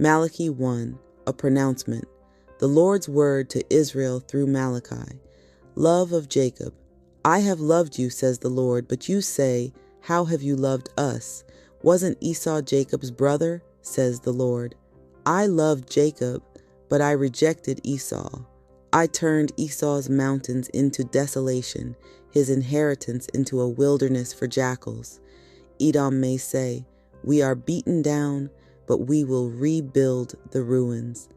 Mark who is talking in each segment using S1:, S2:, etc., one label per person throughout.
S1: Malachi 1, a pronouncement. The Lord's word to Israel through Malachi. Love of Jacob. I have loved you, says the Lord, but you say, how have you loved us? Wasn't Esau Jacob's brother, says the Lord. I loved Jacob, but I rejected Esau. I turned Esau's mountains into desolation, his inheritance into a wilderness for jackals. Edom may say, we are beaten down, but we will rebuild the ruins.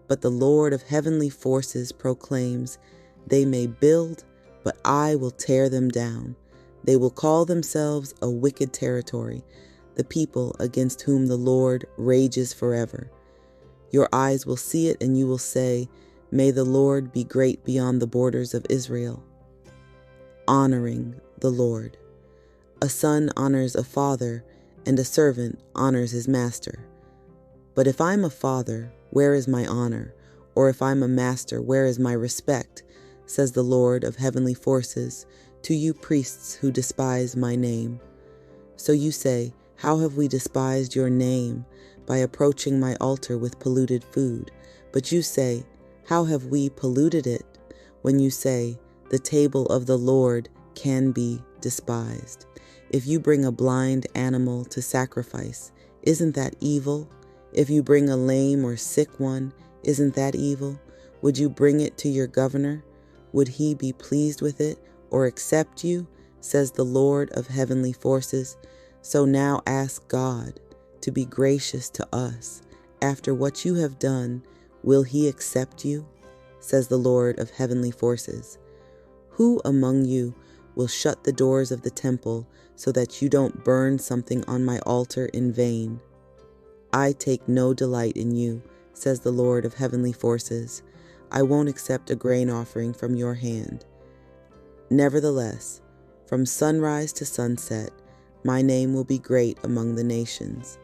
S1: But the Lord of heavenly forces proclaims, they may build, but I will tear them down. They will call themselves a wicked territory, the people against whom the Lord rages forever. Your eyes will see it, and you will say, may the Lord be great beyond the borders of Israel. Honoring the Lord. A son honors a father, and a servant honors his master. But if I'm a father, where is my honor? Or if I'm a master, where is my respect? Says the Lord of heavenly forces, to you priests who despise my name. So you say, how have we despised your name? By approaching my altar with polluted food. But you say, how have we polluted it? When you say, the table of the Lord can be despised. If you bring a blind animal to sacrifice, isn't that evil? If you bring a lame or sick one, isn't that evil? Would you bring it to your governor? Would he be pleased with it or accept you? Says the Lord of heavenly forces. So now ask God to be gracious to us. After what you have done, will he accept you? Says the Lord of heavenly forces. Who among you will shut the doors of the temple so that you don't burn something on my altar in vain? I take no delight in you, says the Lord of heavenly forces. I won't accept a grain offering from your hand. Nevertheless, from sunrise to sunset, my name will be great among the nations.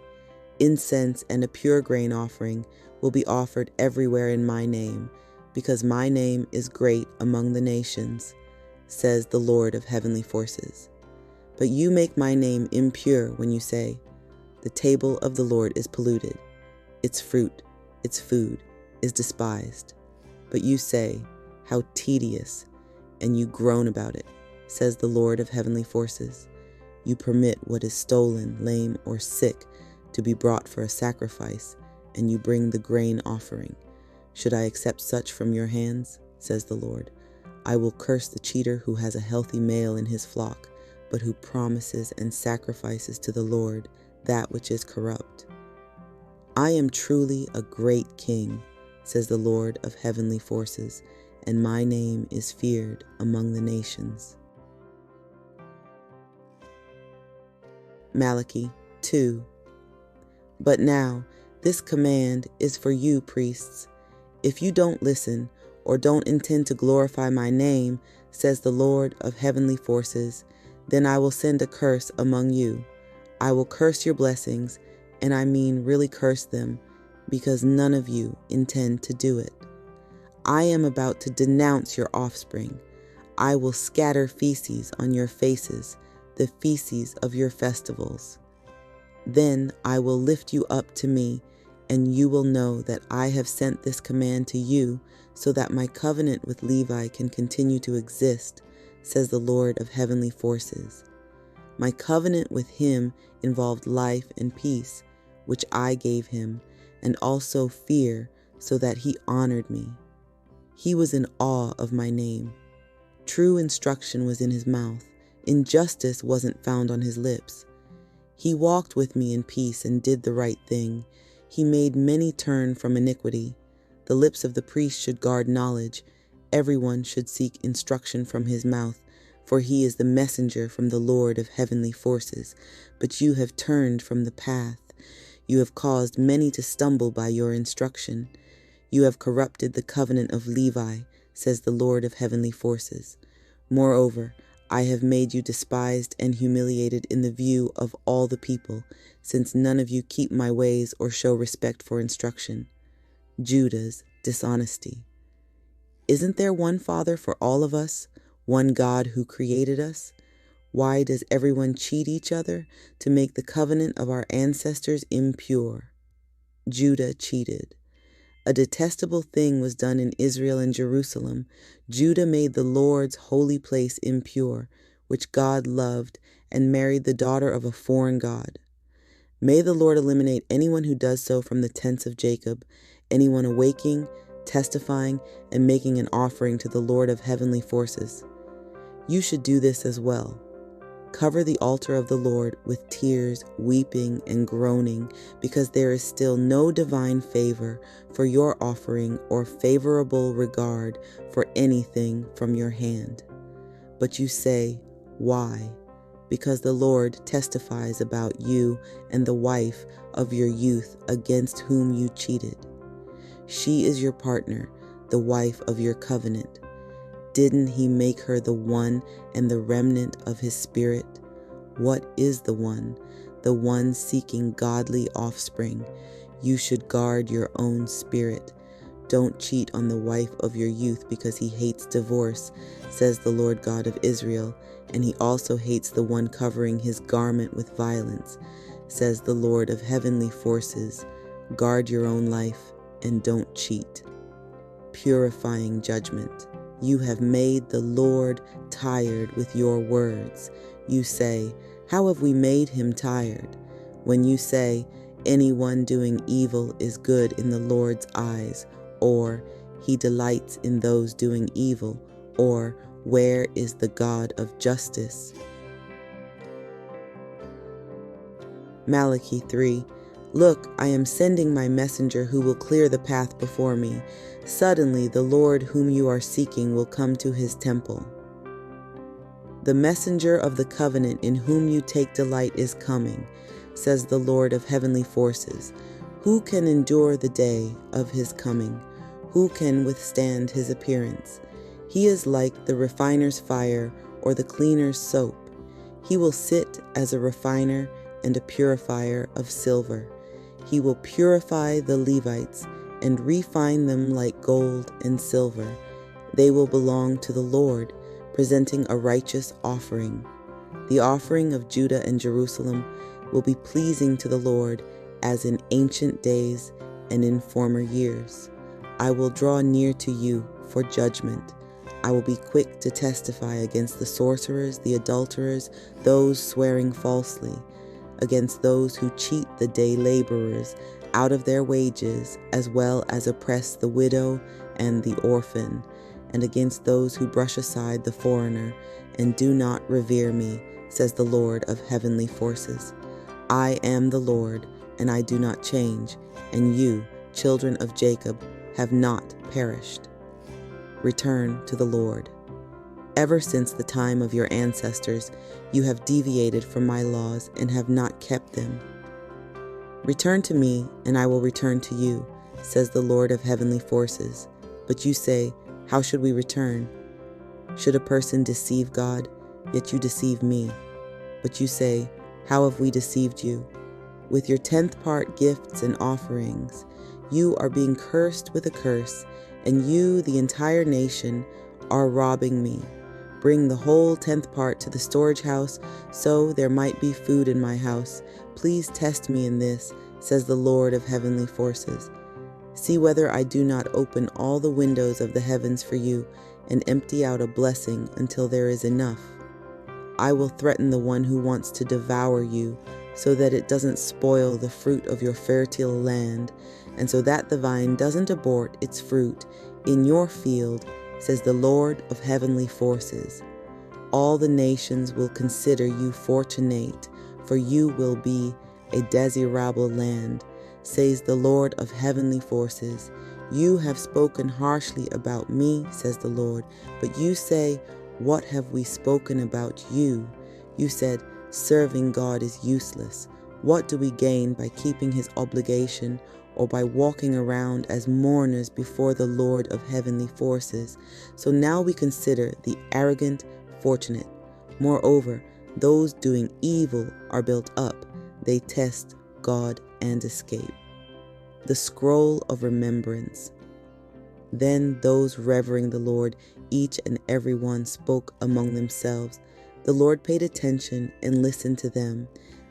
S1: Incense and a pure grain offering will be offered everywhere in my name, because my name is great among the nations, says the Lord of heavenly forces. But you make my name impure when you say, the table of the Lord is polluted, its fruit, its food, is despised. But you say, how tedious, and you groan about it, says the Lord of heavenly forces. You permit what is stolen, lame, or sick to be brought for a sacrifice, and you bring the grain offering. Should I accept such from your hands, says the Lord? I will curse the cheater who has a healthy male in his flock, but who promises and sacrifices to the Lord that which is corrupt. I am truly a great king, says the Lord of heavenly forces, and my name is feared among the nations. Malachi 2. But now, this command is for you, priests. If you don't listen, or don't intend to glorify my name, says the Lord of heavenly forces, then I will send a curse among you. I will curse your blessings, and I mean really curse them, because none of you intend to do it. I am about to denounce your offspring. I will scatter feces on your faces, the feces of your festivals. Then I will lift you up to me, and you will know that I have sent this command to you, so that my covenant with Levi can continue to exist, says the Lord of heavenly forces. My covenant with him involved life and peace, which I gave him, and also fear, so that he honored me. He was in awe of my name. True instruction was in his mouth. Injustice wasn't found on his lips. He walked with me in peace and did the right thing. He made many turn from iniquity. The lips of the priest should guard knowledge. Everyone should seek instruction from his mouth, for he is the messenger from the Lord of heavenly forces. But you have turned from the path. You have caused many to stumble by your instruction. You have corrupted the covenant of Levi, says the Lord of heavenly forces. Moreover, I have made you despised and humiliated in the view of all the people, since none of you keep my ways or show respect for instruction. Judah's dishonesty. Isn't there one Father for all of us, one God who created us? Why does everyone cheat each other to make the covenant of our ancestors impure? Judah cheated. A detestable thing was done in Israel and Jerusalem. Judah made the Lord's holy place impure, which God loved, and married the daughter of a foreign god. May the Lord eliminate anyone who does so from the tents of Jacob, anyone awaking, testifying, and making an offering to the Lord of heavenly forces. You should do this as well. Cover the altar of the Lord with tears, weeping, and groaning, because there is still no divine favor for your offering or favorable regard for anything from your hand. But you say, why? Because the Lord testifies about you and the wife of your youth against whom you cheated. She is your partner, the wife of your covenant. Didn't he make her the one and the remnant of his spirit? What is the one? The one seeking godly offspring. You should guard your own spirit. Don't cheat on the wife of your youth, because he hates divorce, says the Lord God of Israel, and he also hates the one covering his garment with violence, says the Lord of heavenly forces. Guard your own life and don't cheat. Purifying judgment. You have made the Lord tired with your words. You say, how have we made him tired? When you say, anyone doing evil is good in the Lord's eyes, or he delights in those doing evil, or where is the God of justice? Malachi 3. Look, I am sending my messenger who will clear the path before me. Suddenly the Lord whom you are seeking will come to his temple. The messenger of the covenant in whom you take delight is coming, says the Lord of heavenly forces. Who can endure the day of his coming? Who can withstand his appearance? He is like the refiner's fire or the cleaner's soap. He will sit as a refiner and a purifier of silver. He will purify the Levites and refine them like gold and silver. They will belong to the Lord, presenting a righteous offering. The offering of Judah and Jerusalem will be pleasing to the Lord, as in ancient days and in former years. I will draw near to you for judgment. I will be quick to testify against the sorcerers, the adulterers, those swearing falsely, against those who cheat the day laborers out of their wages, as well as oppress the widow and the orphan, and against those who brush aside the foreigner and do not revere me, says the Lord of heavenly forces. I am the Lord, and I do not change, and you, children of Jacob, have not perished. Return to the Lord. Ever since the time of your ancestors, you have deviated from my laws and have not kept them. Return to me, and I will return to you, says the Lord of heavenly forces. But you say, how should we return? Should a person deceive God? Yet you deceive me. But you say, how have we deceived you? With your 10th part gifts and offerings, you are being cursed with a curse, and you, the entire nation, are robbing me. Bring the whole 10th part to the storage house, so there might be food in my house. Please test me in this, says the Lord of heavenly forces. See whether I do not open all the windows of the heavens for you and empty out a blessing until there is enough. I will threaten the one who wants to devour you, so that it doesn't spoil the fruit of your fertile land, and so that the vine doesn't abort its fruit in your field, says the Lord of heavenly forces. All the nations will consider you fortunate, for you will be a desirable land, says the Lord of heavenly forces. You have spoken harshly about me, says the Lord, but you say, what have we spoken about you? You said, serving God is useless. What do we gain by keeping his obligation, or by walking around as mourners before the Lord of heavenly forces? So now we consider the arrogant fortunate. Moreover, those doing evil are built up. They test God and escape. The scroll of remembrance. Then those revering the Lord, each and every one, spoke among themselves. The Lord paid attention and listened to them.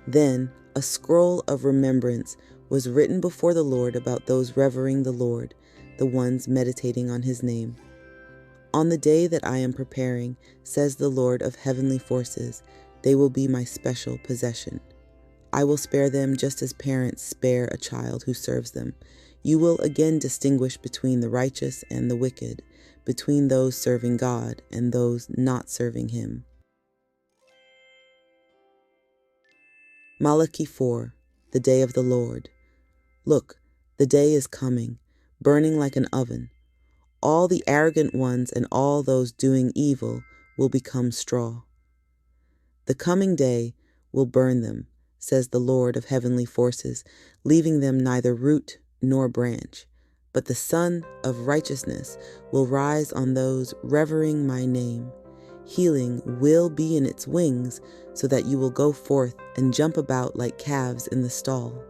S1: Then a scroll of remembrance was written before the Lord about those revering the Lord, the ones meditating on his name. On the day that I am preparing, says the Lord of heavenly forces, they will be my special possession. I will spare them just as parents spare a child who serves them. You will again distinguish between the righteous and the wicked, between those serving God and those not serving him. Malachi 4, the day of the Lord. Look, the day is coming, burning like an oven. All the arrogant ones and all those doing evil will become straw. The coming day will burn them, says the Lord of heavenly forces, leaving them neither root nor branch. But the Sun of righteousness will rise on those revering my name. Healing will be in its wings, so that you will go forth and jump about like calves in the stall.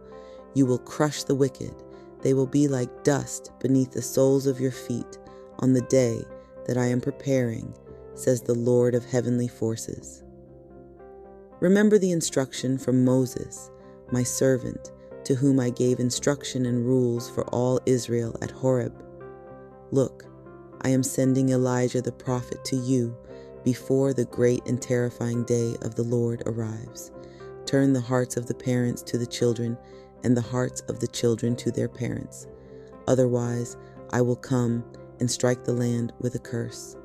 S1: You will crush the wicked. They will be like dust beneath the soles of your feet on the day that I am preparing, says the Lord of heavenly forces. Remember the instruction from Moses, my servant, to whom I gave instruction and rules for all Israel at Horeb. Look, I am sending Elijah the prophet to you before the great and terrifying day of the Lord arrives. Turn the hearts of the parents to the children and the hearts of the children to their parents. Otherwise, I will come and strike the land with a curse.